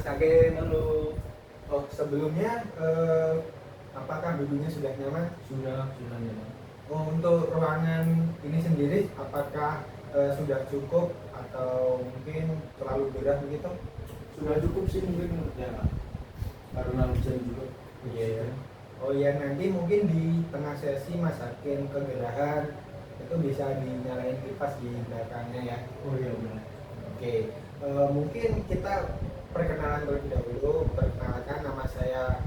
Hakim. Halo. Oh, sebelumnya apakah gedungnya sudah nyaman? Sudah nyaman. Oh, untuk ruangan ini sendiri apakah sudah cukup atau mungkin terlalu berat begitu? Sudah cukup sih mungkin ya, karena hujan juga. Iya. Oh iya, nanti mungkin di tengah sesi Mas Hakim kegerahan itu bisa dinyalain kipas di belakangnya ya. Oh iya benar. Oke, mungkin kita perkenalan terlebih dahulu. Perkenalkan, nama saya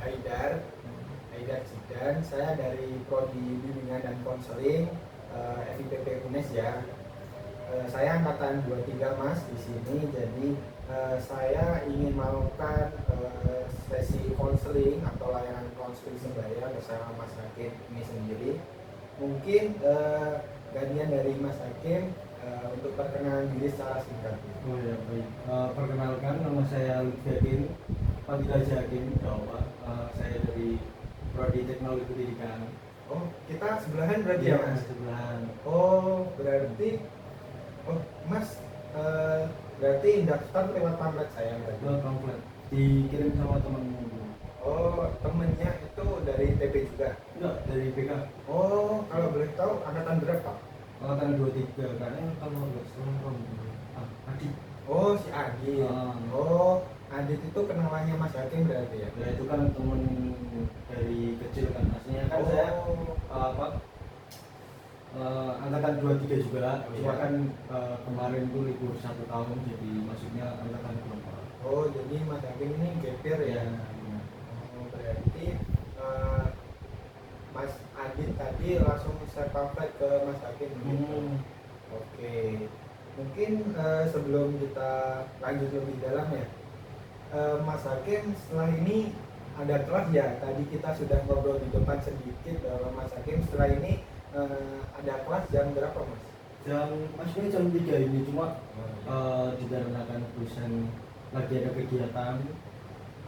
Haidar Zidan. Saya dari Prodi Bimbingan dan Konseling FIPP UNES ya. Saya angkatan 23 Mas di sini. Jadi saya ingin melakukan sesi konseling atau layanan konseling sebaya bersama Mas Hakim ini sendiri. Mungkin gantian dari Mas Hakim untuk perkenalan diri secara singkat. Oh ya baik. Perkenalkan, nama saya Lutfi, panggil aja Hakim. Saya dari Prodi Teknologi Pendidikan. Oh, kita sebelahan berarti Iya, ya Mas? sebelahan. Oh, berarti Mas berarti daftar lewat pamflet saya berarti? Lewat pamflet, dikirim sama temanmu. Oh, temennya itu dari TP juga? Enggak, dari BK. Oh, kalau boleh tahu angkatan berapa? Angkatan 23, karena kalau nggak salah Adit. Oh, si Adit. Oh, Adit itu kenalannya Mas Hakim berarti ya? Ya itu kan temen dari kecil kan, aslinya kan saya angkatan 23 juga. Cuma kan kemarin tuh libur 1 tahun, jadi maksudnya angkatan 24. Oh, jadi Mas Hakim ini gap year ya? Oh, berarti Mas Adit tadi langsung share pamflet ke Mas Hakim gitu. Oke, mungkin sebelum kita lanjut lebih dalam ya, Mas Hakim setelah ini ada kelas ya. Tadi kita sudah ngobrol di depan sedikit bahwa Mas Hakim setelah ini ada kelas jam berapa Mas? Maksudnya jam 3 ini, cuma dikarenakan dosen lagi ada kegiatan.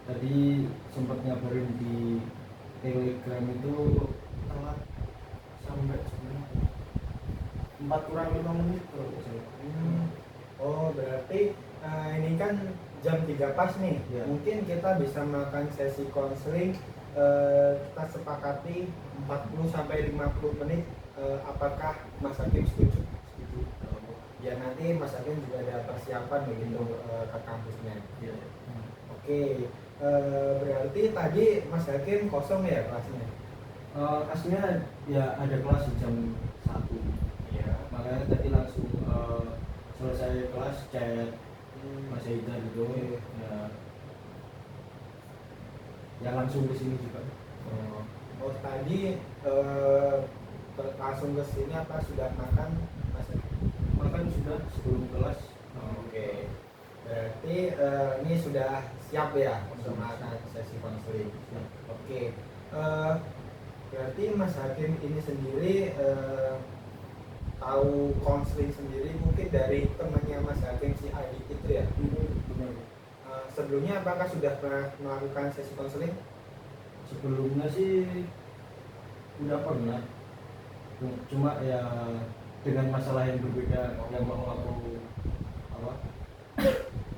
Tadi sempat ngabarin di Telegram itu telat sampai jam 4:05 kalau saya. Oh, berarti ini kan jam 3 pas nih. Ya. Mungkin kita bisa melakukan sesi konseling, kita sepakati 40 sampai 50 menit. Apakah Mas Hakim setuju? Setuju. Ya, nanti Mas Hakim juga ada persiapan begitu ke kampusnya. Ya. Oke, berarti tadi Mas Hakim kosong ya kelasnya? Aslinya ya ada kelas di jam 1. Iya. Makanya tadi langsung selesai kelas chat Mas Haidar gitu. Ya langsung ke sini juga. Oh, tadi langsung ke sini apa sudah makan Mas Hakim? Makan sudah sebelum kelas. Oke. Berarti ini sudah siap ya untuk melakukan sesi konseling. Oke. Berarti Mas Hakim ini sendiri tahu konseling sendiri mungkin dari temannya Mas Hakim si Adit itu ya? Benar. Sebelumnya apakah sudah pernah melakukan sesi konseling? Sebelumnya sih udah pernah, cuma ya dengan masalah yang berbeda yang mau aku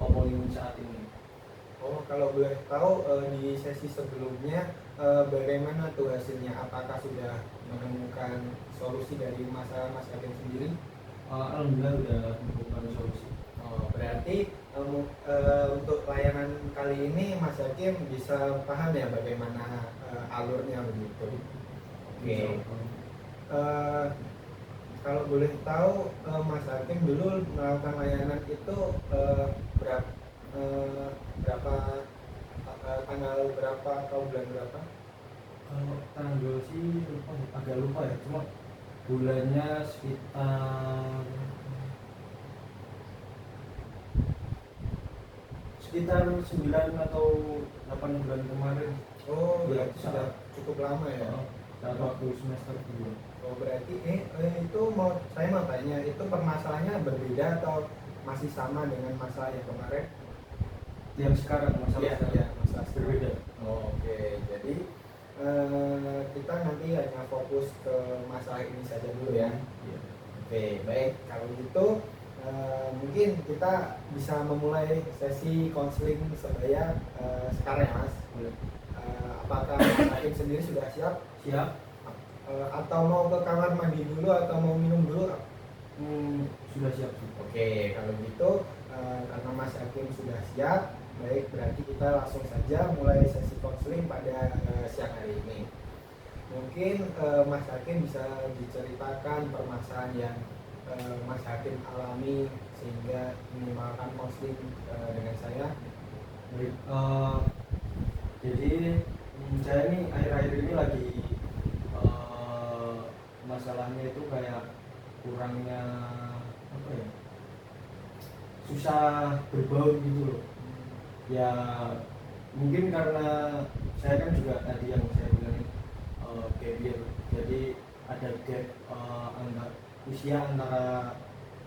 omongin saat ini. Oh, kalau boleh tahu di sesi sebelumnya bagaimana tuh hasilnya? Apakah sudah menemukan solusi dari masalah Mas Hakim sendiri? Alhamdulillah udah menemukan solusi. Oh, berarti untuk layanan kali ini Mas Hakim bisa paham ya bagaimana alurnya begitu. Oke. Kalau boleh tahu Mas Hakim dulu melakukan layanan itu berapa tanggal berapa atau bulan berapa? Kalau tanggal sih agak lupa ya, cuma bulannya sekitar 9 atau 8 bulan kemarin. Oh, berarti sudah cukup lama ya. Saat waktu semester 2. Oh, berarti itu saya mau tanya, itu permasalahannya berbeda atau masih sama dengan masalah yang kemarin? Yang sekarang masalah masalah berbeda. Oh, oke. Jadi kita nanti hanya fokus ke masalah ini saja dulu ya. Iya. Oke, baik. Kalau gitu mungkin kita bisa memulai sesi konseling sebaya sekarang ya Mas. Apakah Mas Hakim sendiri sudah siap? Siap. Atau mau ke kamar mandi dulu atau mau minum dulu? Sudah siap. Oke, kalau gitu karena Mas Hakim sudah siap, baik, berarti kita langsung saja mulai sesi konseling pada siang hari ini. Mungkin Mas Hakim bisa diceritakan permasalahan yang Mas Hakim alami sehingga minimalkan konseling dengan saya. Baik, jadi saya ini akhir-akhir ini lagi masalahnya itu kayak kurangnya apa ya, susah berbaur gitu loh ya. Mungkin karena saya kan juga tadi yang saya bilang gap year, jadi ada gap usia antara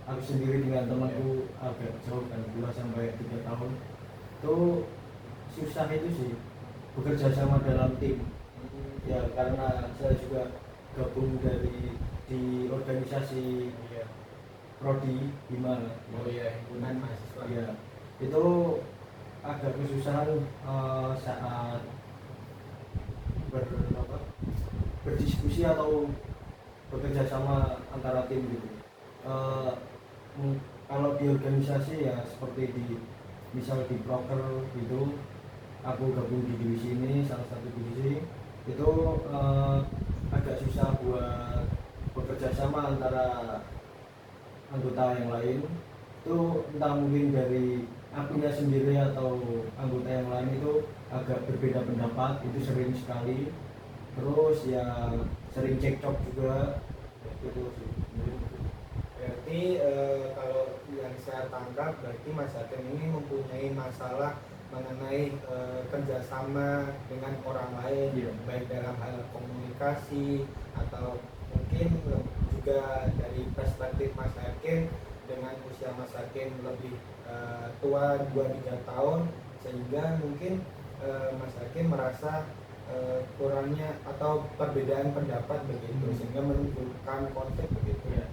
aku sendiri dengan temanku agak jauh kan, 2 sampai 3 tahun. Itu susah itu sih bekerja sama dalam tim ya, karena saya juga gabung di organisasi prodi gimana. Himpunan mahasiswa. Ya, itu agak kesusahan saat berdiskusi atau bekerja sama antara tim gitu. Kalau di organisasi ya seperti misal di broker gitu, aku gabung di divisi ini, salah satu divisi itu agak susah buat bekerja sama antara anggota yang lain. Itu entah mungkin dari akunya sendiri atau anggota yang lain itu agak berbeda pendapat, itu sering sekali. Terus ya sering cekcok juga gitu sih. Berarti kalau yang saya tangkap berarti Mas Hakim ini mempunyai masalah mengenai kerjasama dengan orang lain, baik dalam hal komunikasi atau mungkin juga dari perspektif Mas Hakim dengan usia Mas Hakim lebih tua 2-3 tahun, sehingga mungkin Mas Hakim merasa kurangnya atau perbedaan pendapat begitu, sehingga menimbulkan konflik begitu ya.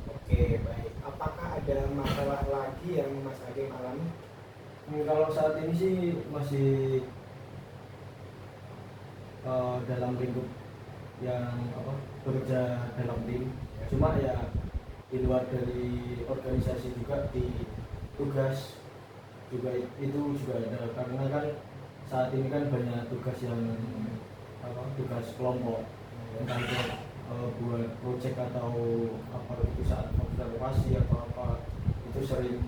Oke, baik. Apakah ada masalah lagi yang Mas Hakim alami? Kalau saat ini sih masih dalam lingkup yang bekerja dalam tim. Cuma ya di luar dari organisasi juga di tugas juga itu juga ada, karena kan saat ini kan banyak tugas yang tugas kelompok, entah itu buat project atau apa itu saat observasi atau apa, itu sering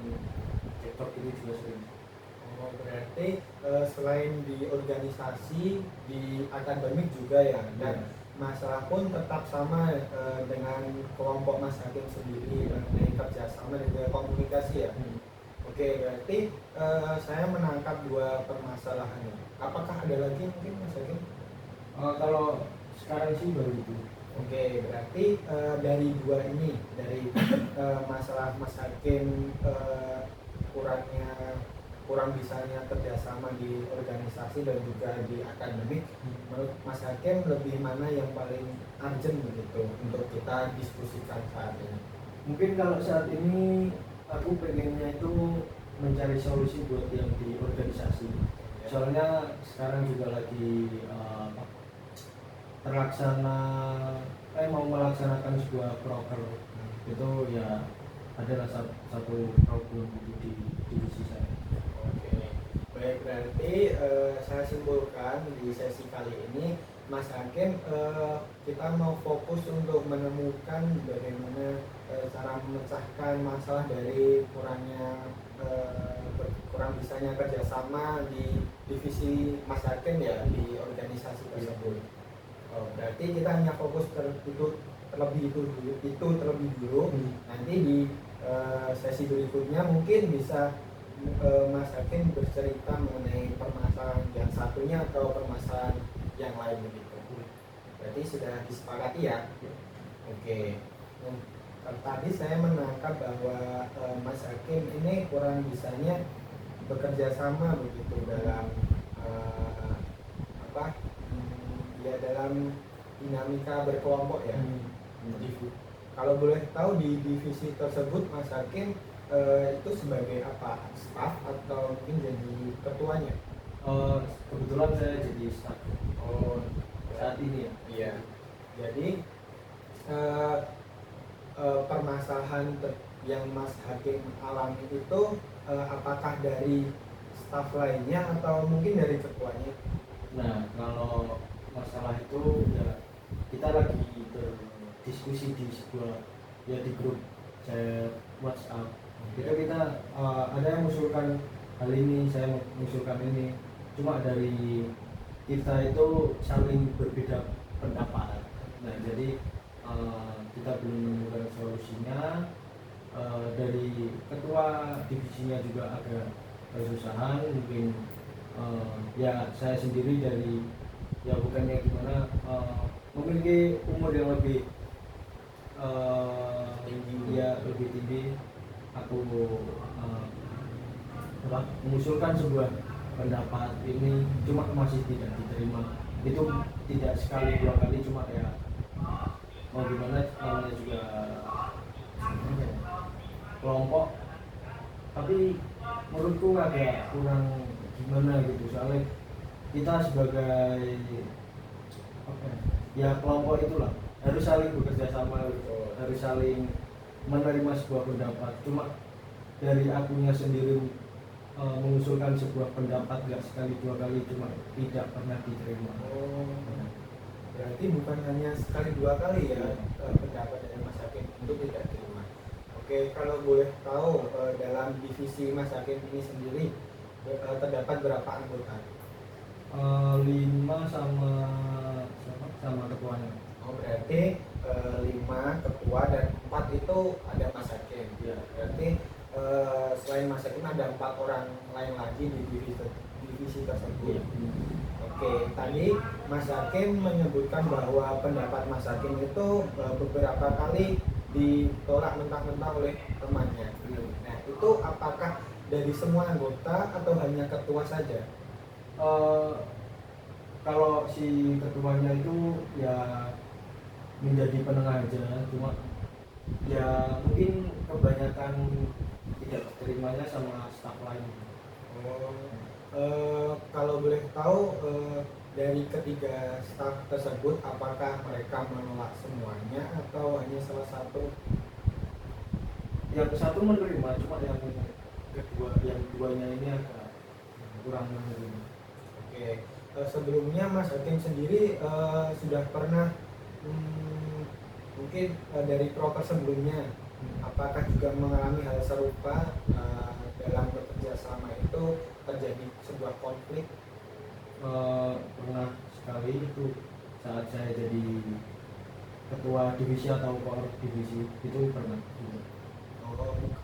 cekcok, itu juga sering. Oh, berarti selain di organisasi, di akademik juga ya, dan masalah pun tetap sama dengan kelompok Mas Hakim sendiri mengenai kerjasama dan juga komunikasi ya. Oke, berarti saya menangkap 2 permasalahan. Apakah ada lagi mungkin Mas Hakim? Kalau sekarang sih baru itu. Oke, berarti dari 2 ini, dari masalah Mas Hakim kurang bisanya kerjasama di organisasi dan juga di akademik, menurut Mas Hakim lebih mana yang paling urgent begitu untuk kita diskusikan saat ini? Mungkin kalau saat ini aku pengennya itu mencari solusi buat yang di organisasi. Soalnya sekarang juga lagi mau melaksanakan sebuah proker, itu ya adalah satu problem di divisi saya. Oke, baik, berarti saya simpulkan di sesi kali ini Mas Hakim kita mau fokus untuk menemukan bagaimana cara memecahkan masalah dari kurang bisanya kerjasama di divisi Mas Hakim ya, di organisasi tersebut. Berarti kita hanya fokus terlebih dulu. Nanti di sesi berikutnya mungkin bisa Mas Hakim bercerita mengenai permasalahan yang satunya atau permasalahan yang lain begitu. Berarti sudah disepakati ya. Oke. Tadi saya menangkap bahwa Mas Hakim ini kurang bisanya bekerja sama begitu dalam dalam dinamika berkelompok ya. Kalau boleh tahu di divisi tersebut Mas Hakim itu sebagai apa? Staff atau mungkin jadi ketuanya? Kebetulan saya jadi staff Oh, saat ini ya. iya. Jadi eh, permasalahan yang Mas Hakim alami itu apakah dari staff lainnya atau mungkin dari ketuanya? Nah, kalau masalah itu ya kita lagi berdiskusi di sebuah ya di grup chat WhatsApp. Itu kita ada yang mengusulkan hal ini, saya mengusulkan ini. Cuma dari kita itu saling berbeda pendapat. Nah, jadi kita belum menemukan solusinya. Dari ketua divisinya juga agak kesusahan, mungkin ya saya sendiri dari ya bukannya gimana memiliki umur yang lebih Tinggi. ya lebih tinggi. Aku mengusulkan sebuah pendapat ini cuma masih tidak diterima. Itu tidak sekali dua kali, cuma ya mau gimana, namanya juga kelompok, tapi menurutku agak kurang gimana gitu, soalnya kita sebagai apa ya kelompok itulah harus saling bekerja sama gitu. Harus saling menerima sebuah pendapat. Cuma dari akunya sendiri mengusulkan sebuah pendapat nggak sekali dua kali, cuma tidak pernah diterima. Oh, berarti bukan hanya sekali dua kali ya pendapat dari Mas Hakim untuk tidak terima. Oke, kalau boleh tahu dalam divisi Mas Hakim ini sendiri terdapat berapa anggota? 5 sama ketuanya. Oh, berarti 5 ketua dan 4 itu ada Mas Hakim. Ya. Berarti selain Mas Hakim ada 4 orang lain lagi di divisi tersebut. Ya. Oke, tadi Mas Hakim menyebutkan bahwa pendapat Mas Hakim itu beberapa kali ditolak mentah-mentah oleh temannya. Nah, itu apakah dari semua anggota atau hanya ketua saja? Kalau si ketuanya itu ya menjadi penengah aja, cuma ya mungkin kebanyakan tidak terimanya sama staf lain. Kalau boleh tahu dari ketiga staf tersebut apakah mereka menolak semuanya atau hanya salah satu? Yang satu menerima, cuma yang duanya ini agak kurang menerima. Oke, sebelumnya Mas Hakim sendiri sudah pernah mungkin dari proker sebelumnya apakah juga mengalami hal serupa dalam bekerja selama itu terjadi sebuah konflik? Pernah sekali itu saat saya jadi ketua divisi atau koor divisi, itu pernah juga.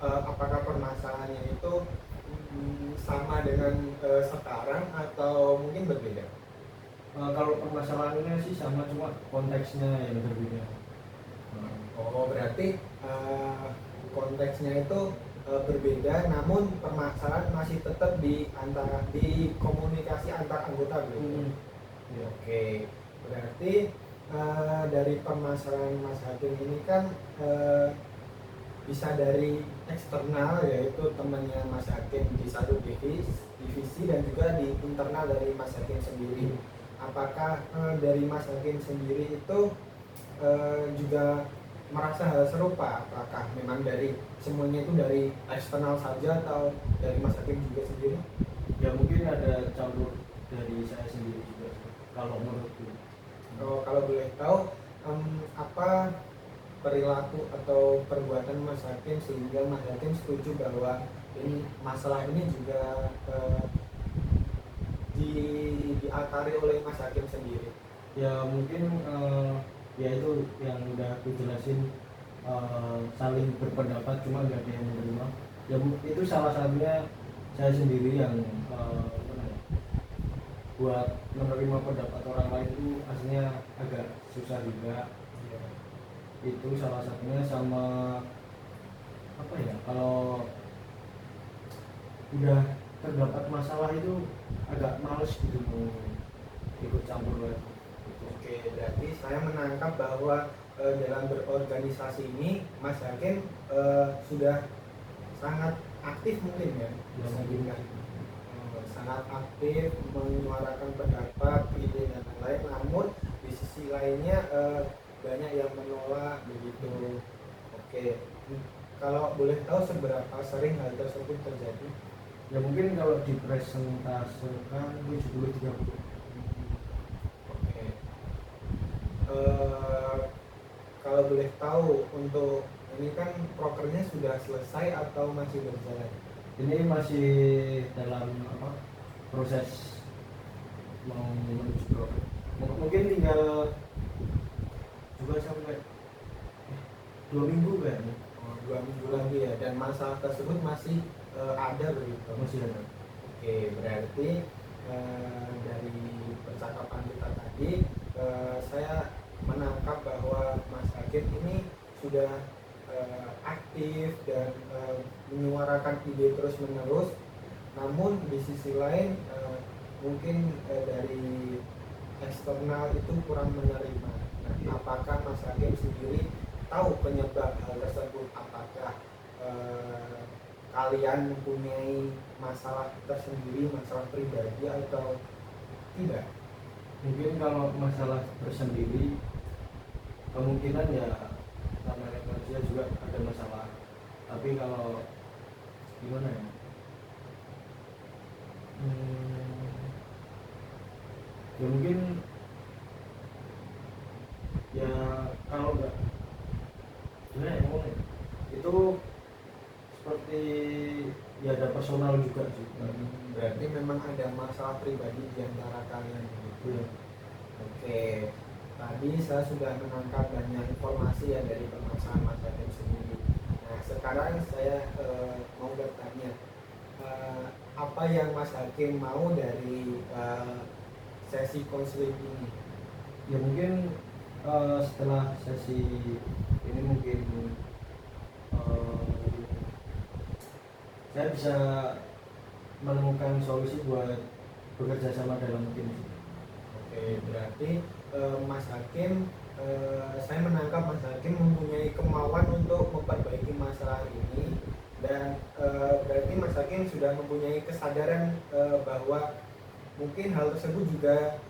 Apakah permasalahannya itu sama dengan sekarang atau mungkin berbeda? Kalau permasalahannya sih sama, cuma konteksnya yang berbeda. Berarti konteksnya itu berbeda, namun permasalahan masih tetap di komunikasi antar anggota gitu. Oke, berarti dari permasalahan Mas Hakim ini kan bisa dari eksternal, yaitu temannya Mas Hakim di satu divisi dan juga di internal dari Mas Hakim sendiri. Apakah dari Mas Hakim sendiri itu juga merasa hal serupa? Apakah memang dari semuanya itu dari eksternal saja atau dari Mas Hakim juga sendiri? Ya mungkin ada campur dari saya sendiri juga kalau menurutku. Kalau boleh tahu apa perilaku atau perbuatan Mas Hakim sehingga Mas Hakim setuju bahwa ini masalah ini juga diakari oleh Mas Hakim sendiri? Ya mungkin ya itu yang udah aku jelasin, saling berpendapat cuma nggak ada yang menerima. Ya itu salah satunya saya sendiri yang buat menerima pendapat orang lain itu aslinya agak susah juga. Itu salah satunya. Sama apa ya, kalau udah terdapat masalah itu agak males gitu mau ikut campur lagi. Oke, berarti saya menangkap bahwa dalam berorganisasi ini Mas Hakim sudah sangat aktif mungkin ya, bisa dibilang sangat aktif menyuarakan pendapat, ide dan lain-lain. Namun di sisi lainnya banyak yang menolak begitu. Oke, kalau boleh tahu seberapa sering hal tersebut terjadi? Ya mungkin kalau dipresentasikan 70-30. Oke. Kalau boleh tahu untuk ini kan prokernya sudah selesai atau masih berjalan? Ini masih dalam proses mau menuju proker. Mungkin tinggal juga sampai 2 minggu kayaknya. 2 minggu lagi ya, dan masalah tersebut masih ada begitu? Masih ada. Oke, berarti dari percakapan kita tadi saya menangkap bahwa Mas Agit ini sudah aktif dan menyuarakan ide terus menerus, namun di sisi lain mungkin dari eksternal itu kurang menerima. Nah, apakah Mas Agit sendiri tahu penyebab hal tersebut? Apakah kalian mempunyai masalah tersendiri, masalah pribadi atau tidak? Mungkin kalau masalah tersendiri kemungkinan ya namanya manusia juga ada masalah, tapi kalau gimana ya, ya mungkin ya kalau enggak gimana ya ngomongnya, itu seperti ya ada personal juga sih. Berarti memang ada masalah pribadi di antara kalian gitu. Ya. Oke, tadi saya sudah menangkap banyak informasi ya dari permasalahan Mas Hakim sendiri. Nah, sekarang saya mau bertanya, apa yang Mas Hakim mau dari sesi konseling ini? Ya mungkin setelah sesi ini mungkin saya bisa menemukan solusi buat bekerja sama dalam tim. Oke, berarti Mas Hakim, saya menangkap Mas Hakim mempunyai kemauan untuk memperbaiki masalah ini, dan berarti Mas Hakim sudah mempunyai kesadaran bahwa mungkin hal tersebut juga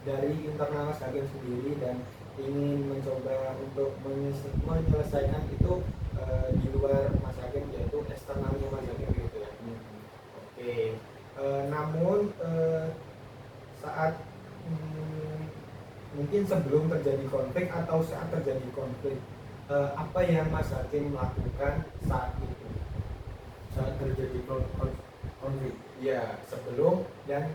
dari internal Mas Hakim sendiri, dan ingin mencoba untuk menyelesaikan itu di luar Mas Hakim, yaitu eksternalnya Mas Hakim gitu ya. Oke, namun saat mungkin sebelum terjadi konflik atau saat terjadi konflik, apa yang Mas Hakim lakukan saat itu? Saat terjadi konflik? Ya, sebelum dan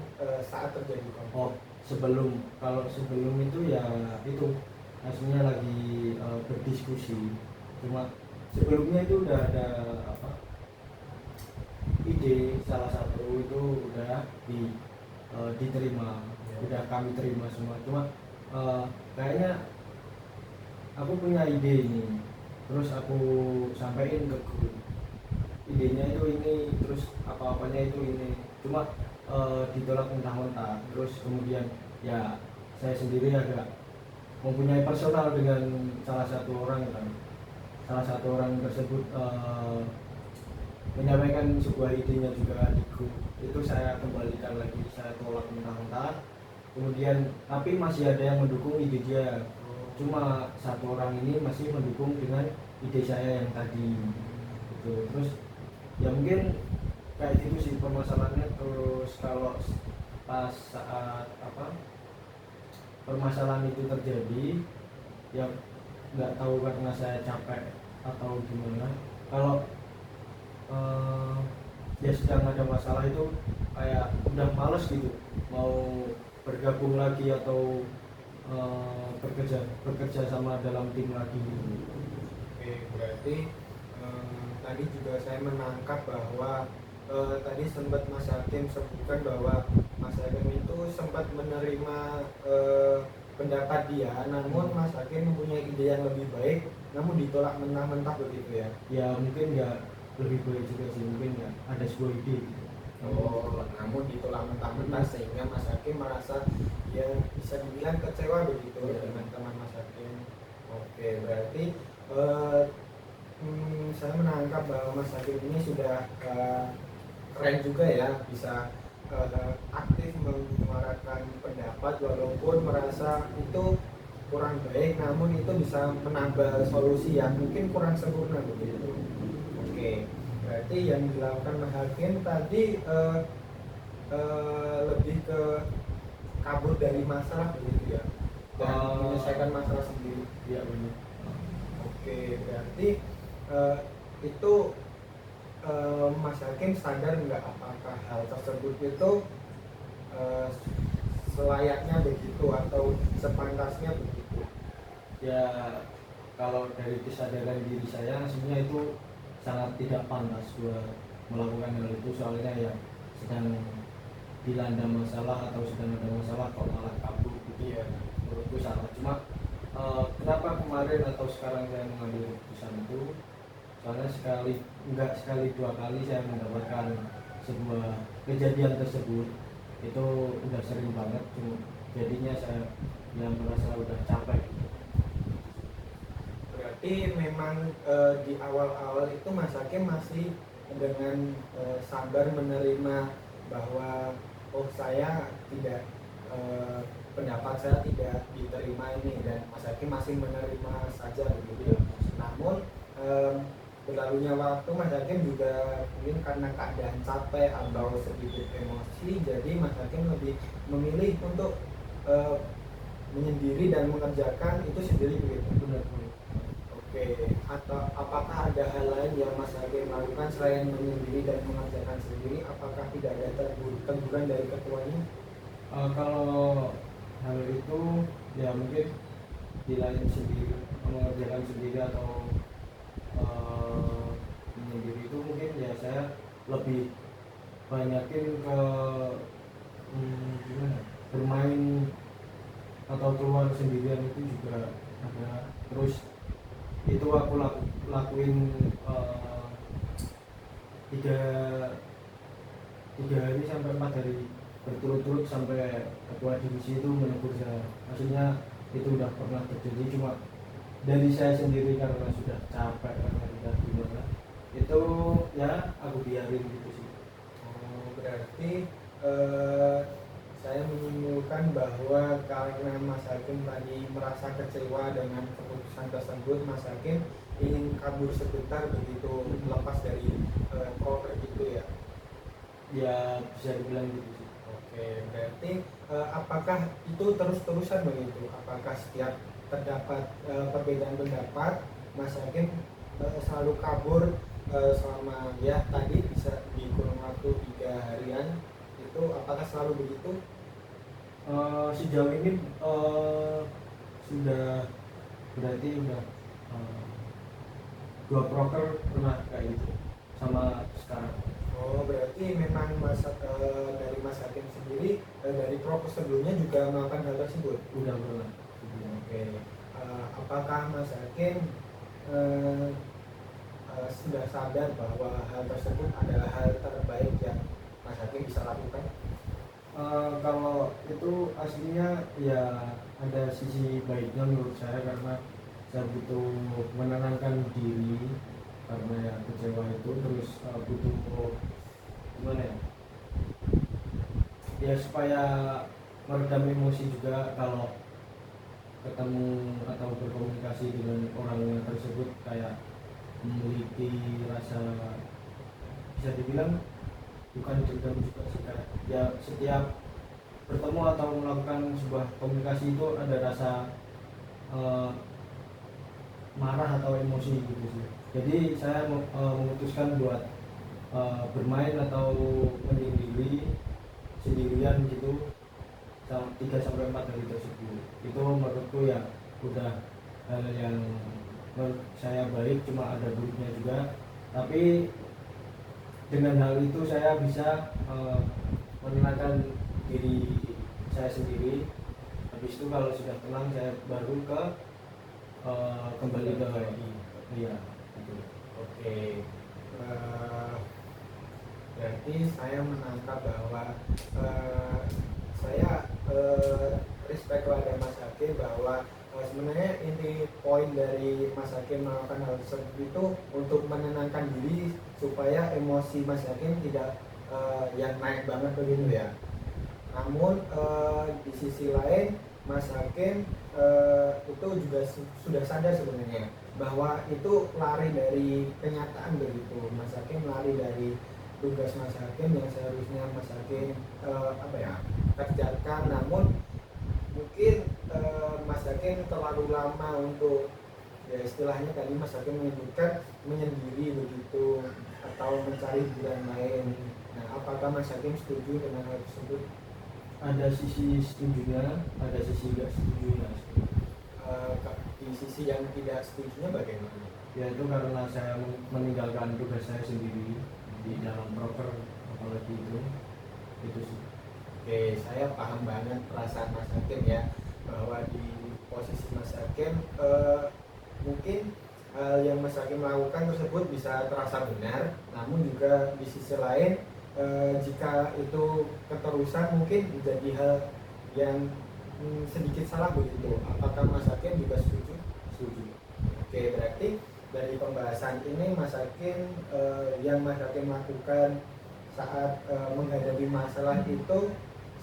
saat terjadi konflik. Oh, sebelum. Kalau sebelum itu ya itu aslinya lagi berdiskusi. Cuma sebelumnya itu udah ada ide salah satu itu udah diterima, udah kami terima semua. Cuma kayaknya aku punya ide ini, terus aku sampaikan ke guru, idenya itu ini, terus apa-apanya itu ini, cuma ditolak mentah-mentah. Terus kemudian ya saya sendiri agak mempunyai personal dengan salah satu orang kan, salah satu orang tersebut menyampaikan sebuah idenya juga di grup, itu saya kembalikan lagi, saya tolak mentah-mentah. Kemudian tapi masih ada yang mendukung ide dia, cuma satu orang ini masih mendukung dengan ide saya yang tadi gitu. Terus ya mungkin kayak gitu sih permasalahannya. Terus kalau pas saat permasalahan itu terjadi, ya nggak tahu karena saya capek atau gimana, kalau ya sedang ada masalah itu kayak udah males gitu mau bergabung lagi atau bekerja sama dalam tim lagi gitu. Oke, berarti tadi juga saya menangkap bahwa tadi sempat Mas Hakim sebutkan bahwa Mas Hakim itu sempat menerima pendapat dia, namun Mas Hakim mempunyai ide yang lebih baik, namun ditolak mentah-mentah begitu ya? Ya mungkin ya lebih baik juga sih, mungkin ya ada sebuah ide gitu. Namun ditolak mentah-mentah sehingga Mas Hakim merasa ya bisa dibilang kecewa begitu ya dengan teman Mas Hakim. Oke, berarti Saya menangkap bahwa Mas Hakim ini sudah keren juga ya, bisa aktif menyuarakan pendapat walaupun merasa itu kurang baik, namun itu bisa menambah solusi yang mungkin kurang sempurna begitu. Oke, berarti yang dilakukan Mas Hakim tadi lebih ke kabur dari masalah begitu ya, dan menyelesaikan masalah sendiri. Iya benar. Oke, berarti itu Mas Hakim sadar nggak apakah hal tersebut itu eh, selayaknya begitu atau sepantasnya begitu? Ya kalau dari kesadaran diri saya sebenarnya itu sangat tidak pantas buat melakukan hal itu, soalnya ya sedang dilanda masalah atau sedang ada masalah kok malah kabur gitu ya, menurutku salah. Cuma kenapa kemarin atau sekarang saya mengambil keputusan itu, soalnya enggak sekali dua kali saya mendapatkan sebuah kejadian tersebut, itu udah sering banget, jadinya saya yang merasa udah capek. Berarti memang di awal-awal itu Mas Hakim masih dengan sabar menerima bahwa oh saya tidak pendapat saya tidak diterima ini, dan Mas Hakim masih menerima saja begitu. Namun berlalunya waktu Mas Hakim juga mungkin karena keadaan capek atau sedikit emosi, jadi Mas Hakim lebih memilih untuk menyendiri dan mengerjakan itu sendiri begitu. Benar. Oke, atau apakah ada hal lain yang Mas Hakim lakukan selain menyendiri dan mengerjakan sendiri? Apakah tidak ada teguran dari ketuanya? Kalau hal itu ya mungkin dilain sendiri, mengerjakan sendiri atau menyendiri itu mungkin ya saya lebih banyakin ke gimana, bermain atau keluar sendirian itu juga ada. Terus itu aku lakuin tiga hari sampai 4 hari berturut-turut sampai ketua divisi itu menegur saya. Maksudnya itu udah pernah terjadi, cuma dari saya sendiri karena sudah capek, karena sudah gimana, itu ya aku biarin gitu sih. Oh, berarti saya menyimpulkan bahwa karena Mas Hakim tadi merasa kecewa dengan keputusan tersebut, Mas Hakim ingin kabur sebentar begitu, lepas dari koper gitu ya? Ya bisa dibilang gitu sih. Oke, berarti apakah itu terus-terusan begitu? Apakah setiap terdapat perbedaan pendapat, Mas Hakim selalu kabur selama ya tadi bisa di kurun waktu 3 harian itu, apakah selalu begitu? Sejauh ini sudah berarti udah 2 proker pernah kayak gitu sama sekarang. Oh, berarti memang dari Mas Hakim sendiri dari proses sebelumnya juga melakukan hal tersebut? Udah pernah. Oke. Apakah Mas Hakim sudah sadar bahwa hal tersebut adalah hal terbaik yang Mas Hakim bisa lakukan? Kalau itu aslinya ya ada sisi baiknya menurut saya, karena saya butuh menenangkan diri karena ya kecewa itu. Terus butuh gimana ya supaya meredam emosi juga kalau ketemu atau berkomunikasi dengan orang tersebut, kayak memiliki rasa, bisa dibilang bukan dendam juga sih, kayak ya setiap bertemu atau melakukan sebuah komunikasi itu ada rasa marah atau emosi gitu sih. Jadi saya memutuskan buat bermain atau menyendiri sendirian gitu 3-4 hari tersebut. Itu menurutku ya udah hal yang menurut saya baik, cuma ada buruknya juga. Tapi dengan hal itu saya bisa menenangkan diri saya sendiri. Habis itu kalau sudah tenang, saya baru kembali ke iya gitu. Oke. Berarti saya menangkap bahwa saya respect kepada Mas Hakim bahwa sebenarnya inti poin dari Mas Hakim melakukan hal tersebut itu untuk menenangkan diri supaya emosi Mas Hakim tidak yang naik banget begitu ya. Namun di sisi lain Mas Hakim itu juga sudah sadar sebenarnya bahwa itu lari dari kenyataan begitu. Mas Hakim lari dari tugas Mas Hakim yang seharusnya Mas Hakim kerjakan, namun mungkin Mas Hakim terlalu lama untuk, ya istilahnya tadi Mas Hakim menyebutkan menyendiri begitu atau mencari hiburan lain. Nah, apakah Mas Hakim setuju dengan hal tersebut? Ada sisi setujunya, ada sisi tidak setujunya. Di sisi yang tidak setujunya bagaimana? Ya itu karena saya meninggalkan tugas saya sendiri di dalam proker, apalagi itu sih. Oke, saya paham banget perasaan Mas Hakim ya, bahwa di posisi Mas Hakim mungkin hal yang Mas Hakim lakukan tersebut bisa terasa benar, namun juga di sisi lain jika itu keterusan mungkin menjadi hal yang sedikit salah begitu. Apakah Mas Hakim juga setuju? Setuju. Oke, berarti dari pembahasan ini Mas Hakim yang Mas Hakim lakukan saat menghadapi masalah itu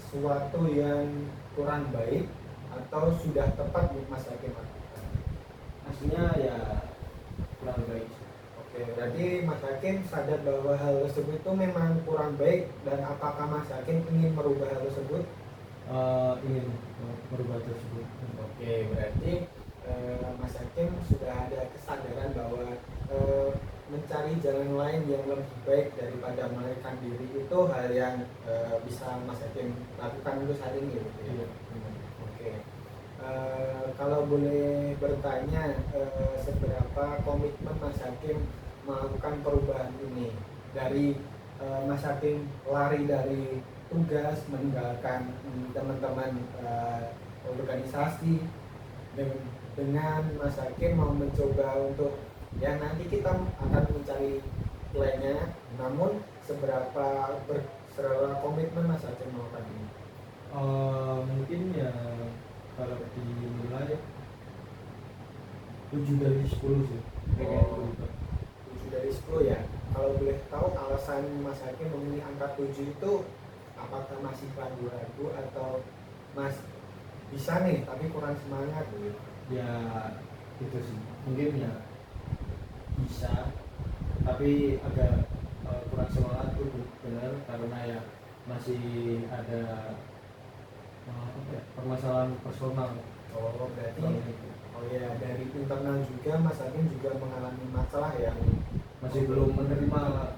suatu yang kurang baik atau sudah tepat Mas Hakim lakukan? Aslinya ya kurang baik. Oke, berarti Mas Hakim sadar bahwa hal tersebut itu memang kurang baik, dan apakah Mas Hakim ingin merubah hal tersebut? Ingin merubah tersebut. Oke, berarti Mas Hakim sudah ada kesadaran bahwa mencari jalan lain yang lebih baik daripada melarikan diri itu hal yang bisa Mas Hakim lakukan untuk saat ini gitu ya? Iya. Oke. Kalau boleh bertanya, seberapa komitmen Mas Hakim melakukan perubahan ini dari Mas Hakim lari dari tugas, meninggalkan teman-teman organisasi, dengan Mas Hakim mau mencoba untuk ya nanti kita akan mencari plannya, namun seberapa komitmen Mas Hakim melakukan ini? Mungkin ya kalau dinilai 7 dari 10 sih. Oh, 7 dari 10 ya. Kalau boleh tahu alasan Mas Hakim memilih angka 7 itu, apakah masih ragu-ragu atau Mas bisa nih tapi kurang semangat gitu? Ya itu sih, mungkin ya bisa, tapi agak kurang semangat tuh benar, karena ya masih ada permasalahan personal. Oh, berarti oh ya, dari internal juga Mas Hakim juga mengalami masalah yang masih belum menerima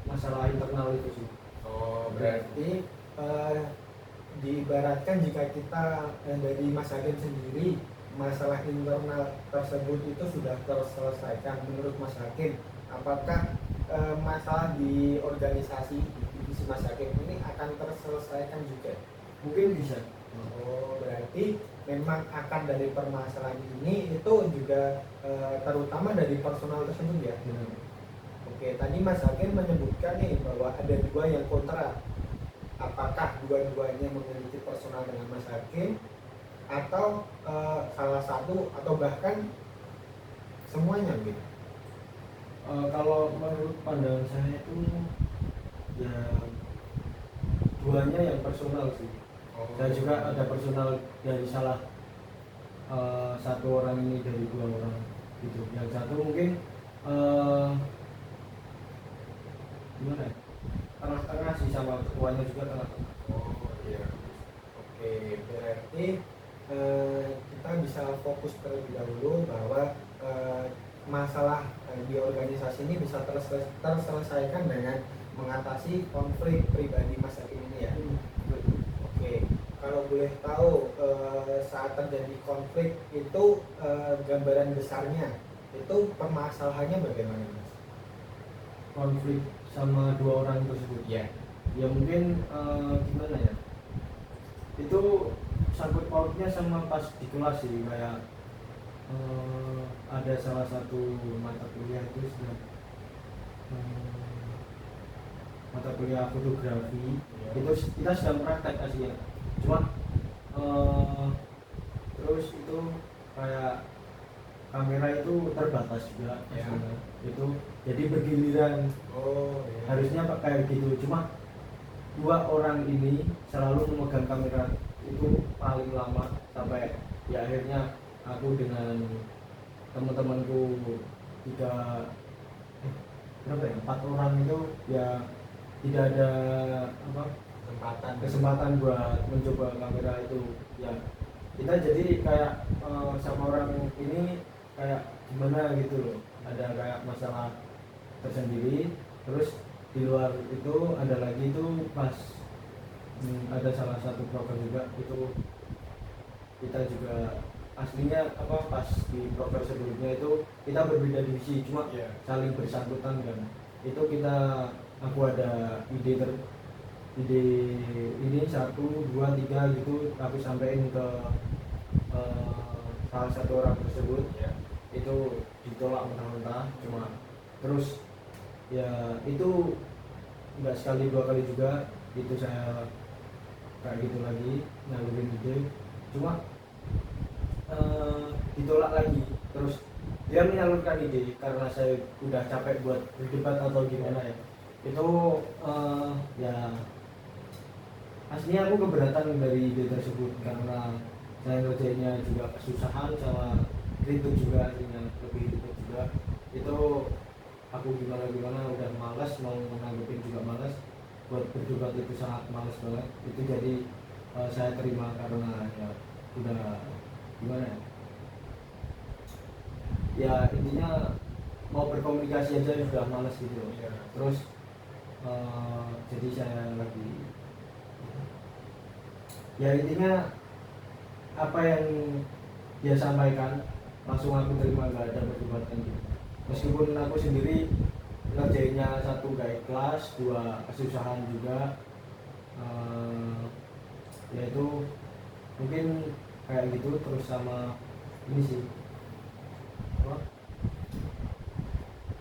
masalah internal itu sih. Oh, berarti diibaratkan jika kita dari Mas Hakim sendiri, masalah internal tersebut itu sudah terselesaikan menurut Mas Hakim, apakah masalah di organisasi di divisi Mas Hakim ini akan terselesaikan juga? Mungkin bisa. Oh, berarti memang akan dari permasalahan ini itu juga terutama dari personal tersebut ya? Oke, tadi Mas Hakim menyebutkan nih bahwa ada dua yang kontra. Apakah dua-duanya memiliki personal dengan Mas Hakim, atau salah satu, atau bahkan semuanya gitu? Kalau menurut pandangan saya itu ya duanya yang personal sih. Dan juga ada personal dari salah satu orang ini dari dua orang gitu. Yang satu mungkin gimana ya, tengah-tengah sih, sama ketuanya juga tengah-tengah. Oh iya. Oke, berarti kita bisa fokus terlebih dahulu bahwa masalah di organisasi ini bisa terselesaikan dengan mengatasi konflik pribadi Mas Hakim ini ya. Oke, kalau boleh tahu saat terjadi konflik itu gambaran besarnya itu permasalahannya bagaimana Mas? Konflik sama dua orang tersebut Ya. Ya mungkin gimana ya, itu sangkut pautnya sama pas di kelas sih, kayak ada salah satu mata kuliah itu sedang mata kuliah fotografi Ya. itu kita sedang praktek aslinya, cuma terus itu kayak kamera itu terbatas juga Ya. maksudnya. Itu jadi bergiliran, Oh iya. harusnya kayak gitu, cuma dua orang ini selalu memegang kamera itu paling lama sampai ya akhirnya aku dengan teman-temanku tiga berapa ya, 4 orang itu ya tidak ada apa kesempatan buat mencoba kamera itu ya. Kita jadi kayak sama orang ini kayak gimana gitu loh, ada kayak masalah tersendiri. Terus di luar itu ada lagi itu pas ada salah satu program juga itu kita juga aslinya apa pas di program sebelumnya itu kita berbeda divisi, cuma Iya. saling bersangkutan kan. Itu kita aku ada ide ini 1, 2, 3 gitu aku sampaikan ke salah satu orang tersebut Ya. itu ditolak mentah-mentah. Cuma terus ya itu nggak sekali 2 kali juga itu saya kayak gitu lagi ngalurin ide, cuma ditolak lagi. Terus dia menyalurkan ide karena saya udah capek buat berdebat atau gimana ya. Itu ya aslinya aku keberatan dari ide tersebut karena saya ngerjainnya juga kesusahan sama ribet juga, aslinya lebih ribet juga. Itu aku gimana udah malas, mau nanggepin juga malas, buat berdebat itu sangat malas banget. Itu jadi saya terima karena ya udah gimana ya intinya mau berkomunikasi aja sudah malas gitu loh. Iya. Terus jadi saya lagi ya intinya apa yang dia sampaikan langsung aku terima, nggak ada perdebatan gitu. Meskipun aku sendiri ngerjainnya 1 gak ikhlas, 2 kesusahan juga, yaitu mungkin kayak gitu. Terus sama ini sih apa,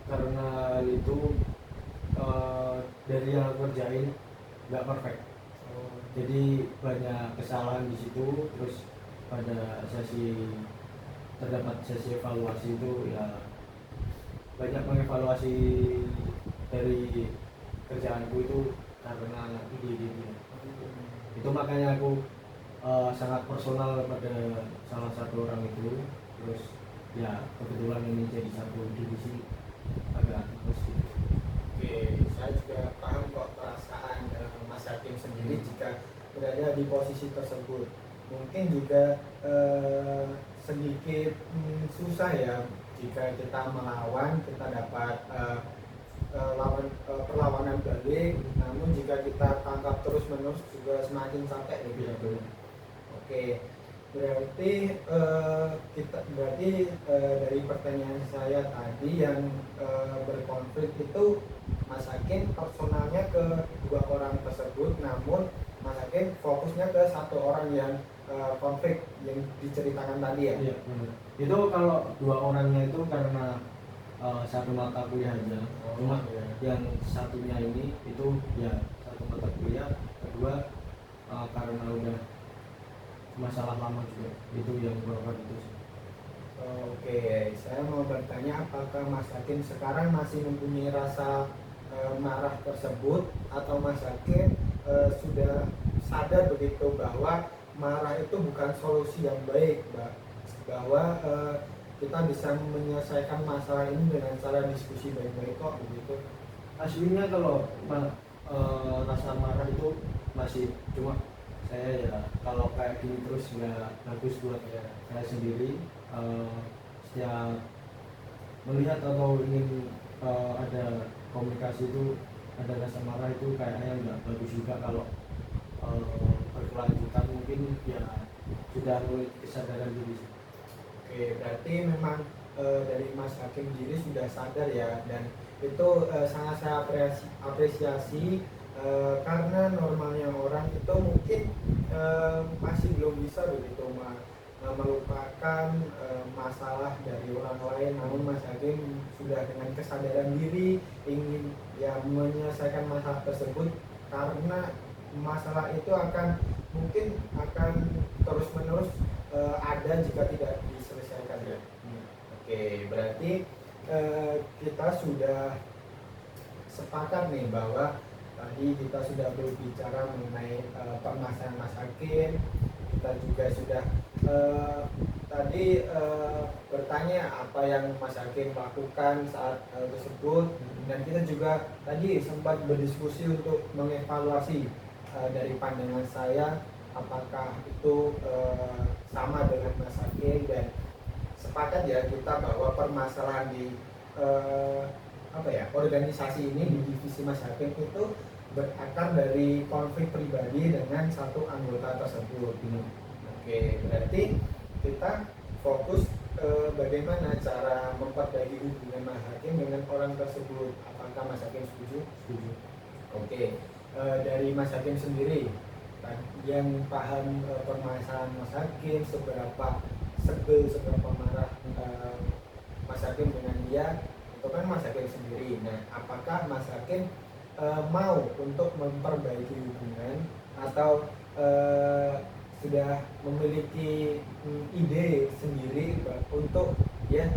karena itu dari yang aku kerjain nggak perfect, jadi banyak kesalahan di situ. Terus pada terdapat sesi evaluasi itu ya banyak mengevaluasi dari kerjaanku itu karena ide-ide itu. Makanya aku sangat personal pada salah satu orang itu. Terus ya kebetulan ini jadi satu divisi agak terus gitu. Oke, saya juga paham kok perasaan Mas Hakim sendiri jika berada di posisi tersebut. Mungkin juga sedikit susah ya jika kita melawan, kita dapat perlawanan balik. Namun jika kita tangkap terus-menerus juga semakin capek gitu ya. Oke, berarti dari pertanyaan saya tadi yang berkonflik itu Mas Hakim personalnya ke 2 orang tersebut, namun Mas Hakim fokusnya ke 1 orang yang konflik yang diceritakan tadi ya. Iya benar. Itu kalau 2 orangnya itu karena satu mata kuliah aja. Cuma iya. yang satunya ini itu ya 1 mata kuliah, kedua karena udah masalah lama juga, itu yang berobat itu sih. Oke, saya mau bertanya apakah Mas Hakim sekarang masih mempunyai rasa marah tersebut, atau Mas Hakim sudah sadar begitu bahwa marah itu bukan solusi yang baik, bahwa kita bisa menyelesaikan masalah ini dengan cara diskusi baik-baik kok begitu. Aslinya kalau rasa marah itu masih, cuma saya ya kalau kayak gini terus nggak bagus buat saya sendiri. Setiap melihat atau ingin ada komunikasi itu ada rasa marah itu kayaknya nggak bagus juga. Kalau berkelanjutan mungkin ya sudah mulai kesadaran diri. Oke, berarti memang dari Mas Hakim sendiri sudah sadar ya, dan itu sangat saya apresiasi karena normalnya orang itu mungkin masih belum bisa begitu melupakan masalah dari orang lain. Namun Mas Hakim sudah dengan kesadaran diri ingin ya menyelesaikan masalah tersebut, karena masalah itu mungkin akan terus menerus ada jika tidak diselesaikan saja. Oke, berarti kita sudah sepakat nih bahwa tadi kita sudah berbicara mengenai permasalahan Mas Hakim. Kita juga sudah tadi bertanya apa yang Mas Hakim lakukan saat tersebut, dan kita juga tadi sempat berdiskusi untuk mengevaluasi dari pandangan saya apakah itu sama dengan Mas Hakim, dan sepakat ya kita bahwa permasalahan di organisasi ini di divisi Mas Hakim itu berakar dari konflik pribadi dengan satu anggota tersebut. Oke, berarti kita fokus bagaimana cara memperbaiki hubungan Mas Hakim dengan orang tersebut. Apakah Mas Hakim setuju? Setuju. Oke, dari Mas Hakim sendiri yang paham permasalahan Mas Hakim, seberapa sebel, seberapa marah Mas Hakim dengan dia, itu kan Mas Hakim sendiri. Nah, apakah Mas Hakim mau untuk memperbaiki hubungan, atau sudah memiliki ide sendiri untuk ya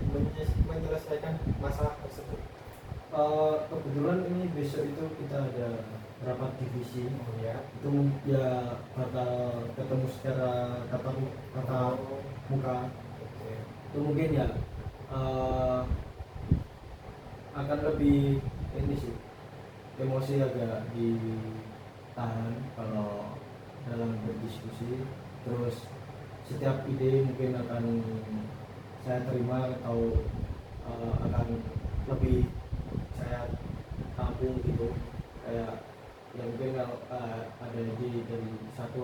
menyelesaikan masalah tersebut? Kebetulan ini besok itu kita ada rapat divisi. Oh ya. Itu ya bakal ketemu secara tatap muka. Oke. Itu mungkin ya akan lebih ini sih, emosi agak ditahan kalau dalam berdiskusi. Terus setiap ide mungkin akan saya terima atau akan lebih saya tampung gitu, kayak ya mungkin kalau ada ide dari satu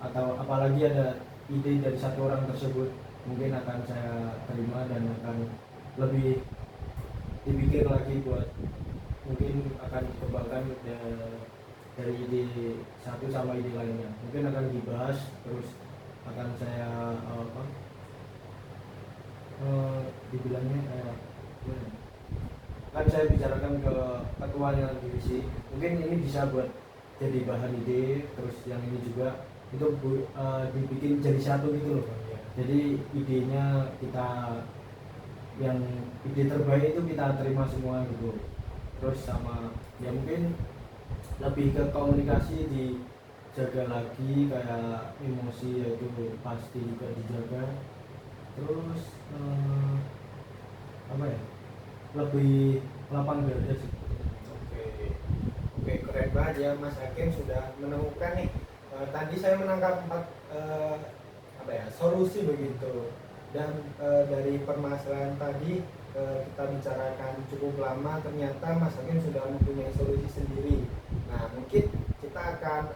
atau apalagi ada ide dari satu orang tersebut, mungkin akan saya terima dan akan lebih dipikir lagi buat mungkin akan dikembangkan dari ide satu sama ide lainnya. Mungkin akan dibahas, terus akan saya dibilangnya kayak kan saya bicarakan ke ketuanya divisi, mungkin ini bisa buat jadi bahan ide. Terus yang ini juga itu dibikin jadi satu gitu loh. Jadi idenya kita, yang ide terbaik itu kita terima semua gitu. Terus sama ya mungkin lebih ke komunikasi dijaga lagi, kayak emosi yaitu pasti juga dijaga. Terus apa ya, lebih lapang dada sih. Oke, keren banget ya Mas Hakim sudah menemukan nih. Tadi saya menangkap 4 solusi begitu, dan dari permasalahan tadi kita bicarakan cukup lama, ternyata Mas Hakim sudah mempunyai solusi sendiri. Nah, mungkin kita akan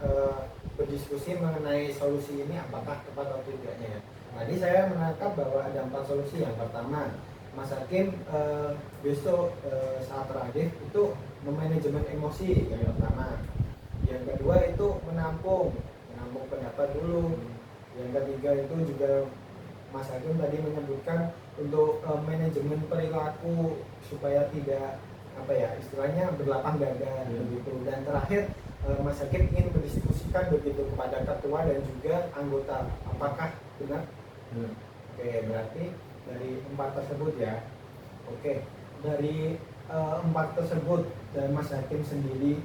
berdiskusi mengenai solusi ini apakah tepat atau tidaknya. Tadi saya menangkap bahwa ada 4 solusi. Yang pertama, Mas Hakim besok saat terakhir itu memanajemen emosi yang pertama. Yang kedua itu menampung pendapat dulu. Yang ketiga itu juga Mas Hakim tadi menyebutkan untuk manajemen perilaku supaya tidak istilahnya berlapang dada begitu. Dan terakhir Mas Hakim ingin mendiskusikan begitu kepada ketua dan juga anggota. Apakah benar? Oke, berarti dari 4 tersebut ya. Oke, dari 4 tersebut dan Mas Hakim sendiri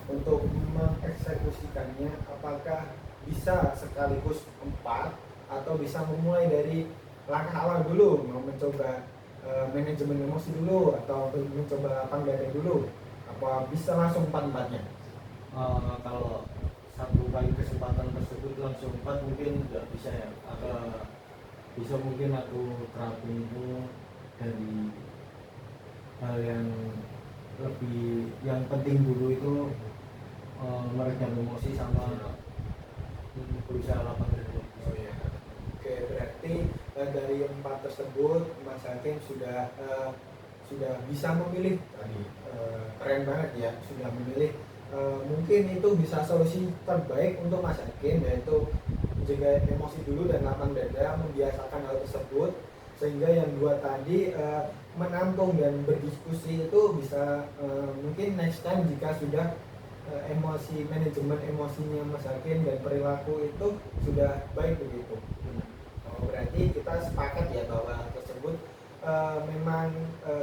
untuk mengeksekusikannya, apakah bisa sekaligus 4 atau bisa memulai dari langkah awal dulu, mau mencoba manajemen emosi dulu atau mencoba lapang dada dulu, apa bisa langsung 4-4-nya? Kalau satu kali kesempatan tersebut langsung 4 mungkin nggak bisa ya. Bisa mungkin aku terapin itu dari hal yang lebih yang penting dulu, itu meredam emosi sama berusaha lapang dada. Oh ya. Oke, berarti dari 4 tersebut Mas Hakim sudah bisa memilih tadi. Keren banget ya, sudah memilih. Mungkin itu bisa solusi terbaik untuk Mas Hakim, yaitu menjaga emosi dulu dan lapang dada, membiasakan hal tersebut, sehingga yang 2 tadi menampung dan berdiskusi itu bisa mungkin next time jika sudah manajemen emosinya Mas Hakim dan perilaku itu sudah baik begitu. Oh, berarti kita sepakat ya bahwa hal tersebut memang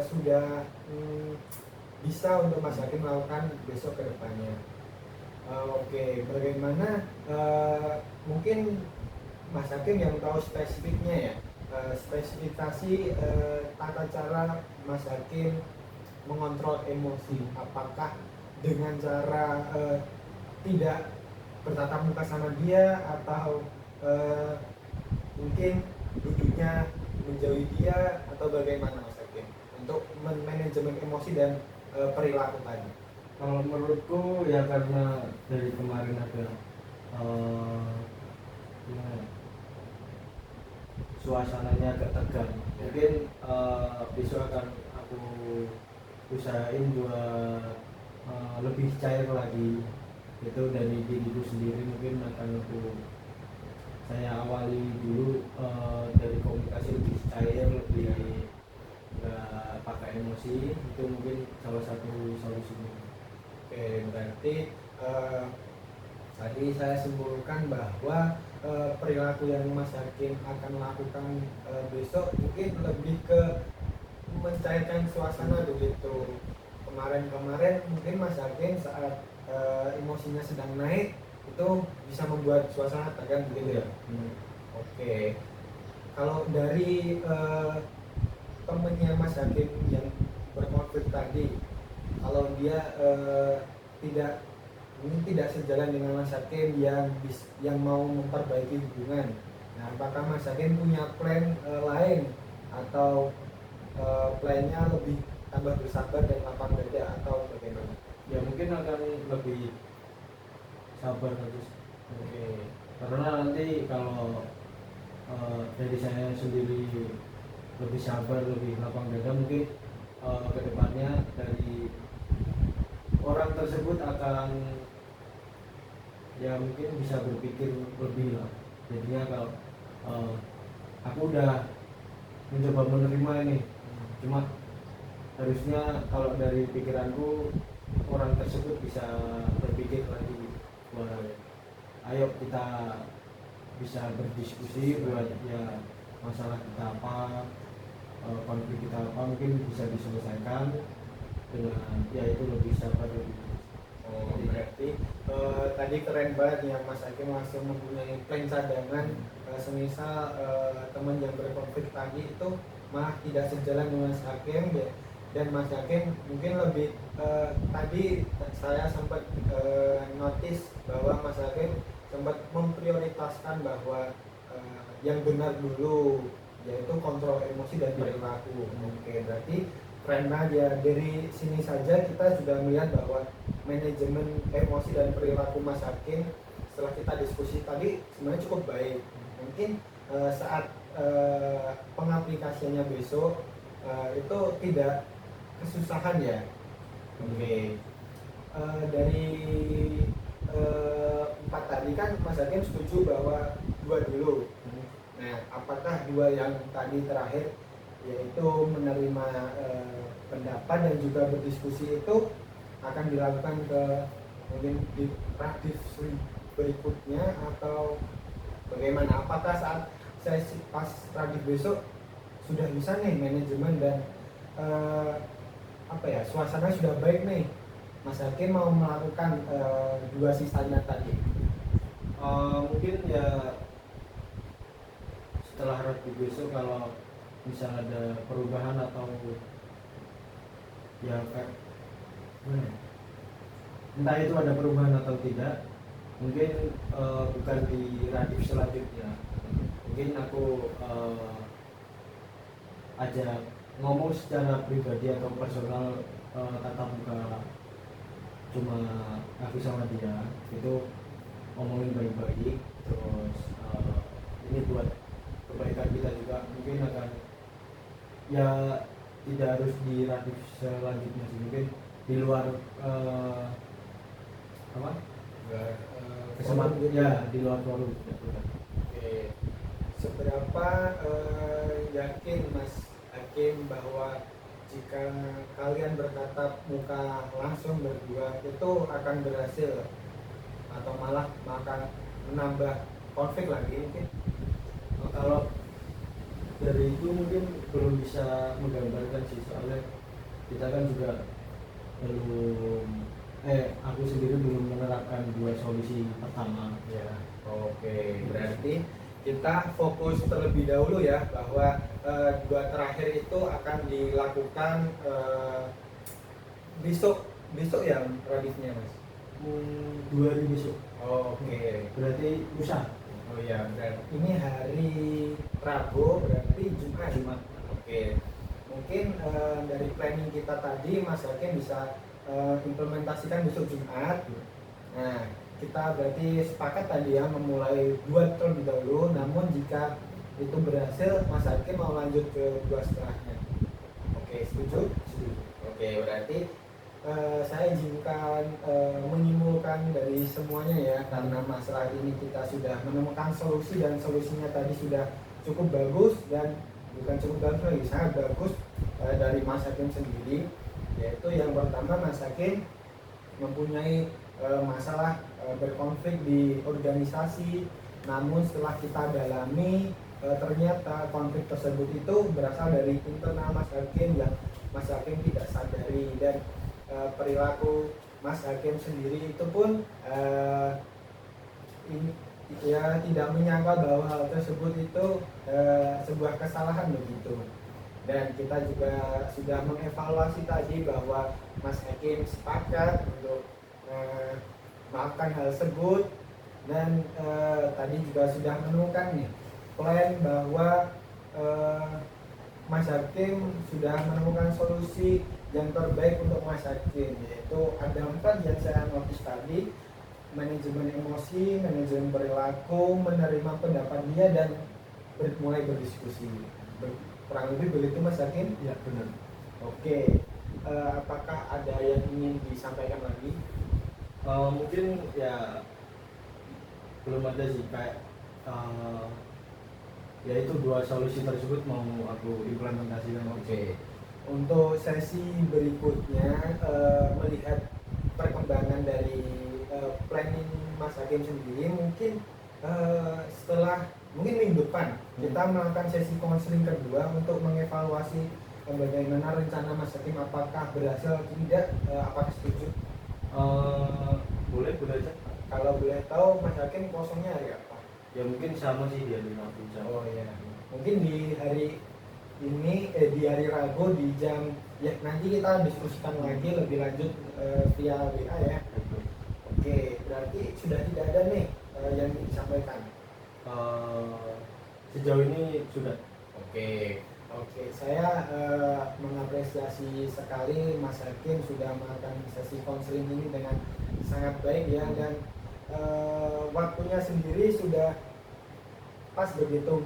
sudah bisa untuk Mas Hakim melakukan besok ke depannya. Oke, bagaimana mungkin Mas Hakim yang tahu spesifiknya ya, spesifikasi tata cara Mas Hakim mengontrol emosi, apakah dengan cara tidak bertatap muka sama dia, atau mungkin duduknya menjauhi dia, atau bagaimana Mas Hakim untuk manajemen emosi dan perilaku tadi? Kalau menurutku ya karena dari kemarin ada gimana ya, suasananya agak tegang, mungkin besok akan aku usahain buat lebih cair lagi. Itu dari diriku sendiri, mungkin akan saya awali dulu dari komunikasi lebih cair, lebih nggak pakai emosi. Itu mungkin salah satu solusinya. Oke, berarti tadi saya simpulkan bahwa perilaku yang Mas Hakim akan lakukan besok mungkin lebih ke mencairkan suasana begitu. Kemarin mungkin Mas Hakim saat emosinya sedang naik itu bisa membuat suasana tegang begitu ya. Oke, kalau dari temennya Mas Hakim yang berkonflik tadi, kalau dia tidak sejalan dengan Mas Hakim yang mau memperbaiki hubungan, nah apakah Mas Hakim punya plan lain, atau plannya lebih tambah bersabar dan lapang dada, atau bagaimana? Ya mungkin akan lebih sabar terus. Oke. Karena nanti kalau dari saya sendiri lebih sabar, lebih lapang dada, mungkin kedepannya dari orang tersebut akan ya mungkin bisa berpikir lebih lah. Jadinya kalau aku udah mencoba menerima ini, cuma harusnya kalau dari pikiranku orang tersebut bisa berpikir lagi, wah ayo kita bisa berdiskusi buat ya masalah kita apa, konflik kita apa, mungkin bisa diselesaikan dengan ya itu lebih sabar, lebih. Oh, berarti tadi keren banget ya Mas Hakim langsung mempunyai plan cadangan, semisal teman yang berkonflik tadi itu malah tidak sejalan dengan Mas Hakim ya, dan Mas Hakim mungkin lebih tadi saya sempat notice bahwa Mas Hakim sempat memprioritaskan bahwa yang benar dulu, yaitu kontrol emosi dan perilaku. Oke, berarti keren banget ya. Dari sini saja kita sudah melihat bahwa manajemen emosi dan perilaku Mas Hakim setelah kita diskusi tadi sebenarnya cukup baik. Mungkin saat pengaplikasiannya besok itu tidak kesusahan ya. Oke. Dari 4 tadi kan Mas Hakim setuju bahwa 2 dulu. Nah, apakah 2 yang tadi terakhir, yaitu menerima pendapat dan juga berdiskusi, itu akan dilakukan ke mungkin di praktis berikutnya, atau bagaimana? Apakah saat sesi pas radif besok sudah bisa nih manajemen dan suasana sudah baik nih, Mas Hakim mau melakukan 2 sisanya tadi? Mungkin ya setelah radif besok kalau bisa ada perubahan atau ya kayak entah itu ada perubahan atau tidak, mungkin bukan di radif selanjutnya, mungkin aku ajak ngomong secara pribadi atau personal, tatap muka, cuma aku sama dia itu ngomongin baik-baik, terus ini buat kebaikan kita juga, mungkin akan ya tidak harus di radif selanjutnya sih, mungkin di luar kesempatan ya, di luar forum. Oke. Seberapa yakin Mas Hakim bahwa jika kalian bertatap muka langsung berdua itu akan berhasil, atau malah akan menambah konflik lagi mungkin? Kalau dari itu mungkin belum bisa menggambarkan sih, soalnya kita kan juga belum aku sendiri belum menerapkan dua solusi pertama. Ya, oke. Berarti kita fokus terlebih dahulu ya bahwa dua terakhir itu akan dilakukan besok besok ya radifnya mas. 2 hari besok. Oh, oke. Berarti lusa. Oh ya, berarti ini hari Rabu, berarti Jumat. Jumat. Oke. Mungkin dari planning kita tadi Mas Hakim bisa implementasikan besok Jumat. Nah, kita berarti sepakat tadi ya memulai 2 terlebih dahulu. Namun jika itu berhasil, Mas Hakim mau lanjut ke 2 setelahnya. Oke, setuju? Setuju. Oke, berarti saya izinkan menyimpulkan dari semuanya ya, karena masalah ini kita sudah menemukan solusi dan solusinya tadi sudah cukup bagus dan bukan cukup bagus lagi, sangat bagus dari Mas Hakim sendiri. Yaitu yang pertama, Mas Hakim mempunyai masalah berkonflik di organisasi, namun setelah kita dalami ternyata konflik tersebut itu berasal dari internal Mas Hakim yang Mas Hakim tidak sadari, dan perilaku Mas Hakim sendiri itu pun ya tidak menyangka bahwa hal tersebut itu sebuah kesalahan begitu. Dan kita juga sudah mengevaluasi tadi bahwa Mas Hakim sepakat untuk melakukan hal tersebut, dan tadi juga sudah menemukan nih plan bahwa Mas Hakim sudah menemukan solusi yang terbaik untuk Mas Hakim, yaitu ada 4 yang saya notis tadi: manajemen emosi, manajemen perilaku, menerima pendapat dia, dan mulai berdiskusi. Kurang lebih begitu Mas Hakim? Ya benar. Oke. Apakah ada yang ingin disampaikan lagi? Mungkin ya belum ada sih, kayak ya itu 2 solusi tersebut mau aku implementasikan. Oke. Untuk sesi berikutnya, melihat perkembangan dari planning Mas Hakim sendiri, mungkin setelah mungkin minggu depan kita melakukan sesi konseling kedua untuk mengevaluasi bagaimana rencana Mas Hakim, apakah berhasil atau tidak, apakah setuju? Boleh aja. Kalau boleh tahu Mas Hakim kosongnya hari apa? Ya mungkin sama sih di hari Rabu. Oh iya, mungkin di hari ini di hari Rabu di jam ya, nanti kita diskusikan lagi lebih lanjut via WA ya. Oke, berarti sudah tidak ada nih yang disampaikan. Sejauh ini sudah. Oke, saya mengapresiasi sekali Mas Hakim sudah melakukan sesi konseling ini dengan sangat baik ya, dan waktunya sendiri sudah pas begitu,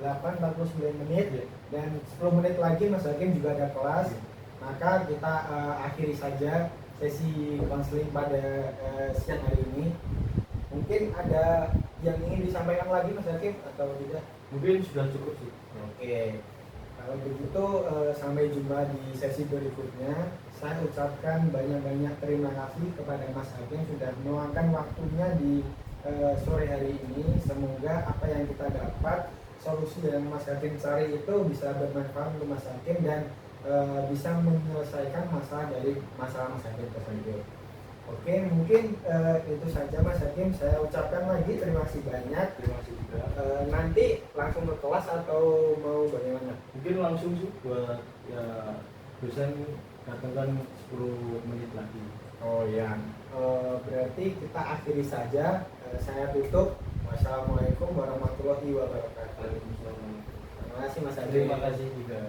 48-49 menit ya. Dan 10 menit lagi Mas Hakim juga ada kelas. Maka kita akhiri saja sesi konseling pada siang hari ini. Mungkin ada yang ingin disampaikan lagi Mas Hakim atau tidak? Mungkin sudah cukup sih. Oke, kalau begitu sampai jumpa di sesi berikutnya. Saya ucapkan banyak-banyak terima kasih kepada Mas Hakim sudah meluangkan waktunya di sore hari ini. Semoga apa yang kita dapat, solusi yang Mas Hakim cari itu bisa bermanfaat untuk Mas Hakim dan bisa menyelesaikan masalah dari masalah Mas Hakim tersebut. Oke, mungkin itu saja Mas Hakim. Saya ucapkan lagi terima kasih banyak. Terima kasih juga. Nanti langsung ke kelas atau mau bagaimana? Mungkin langsung sih, buat ya dosen datangkan 10 menit lagi. Oh ya, berarti kita akhiri saja. Saya tutup. Wassalamualaikum warahmatullahi wabarakatuh. Waalaikumsalam. Terima kasih Mas Hakim. Terima kasih juga.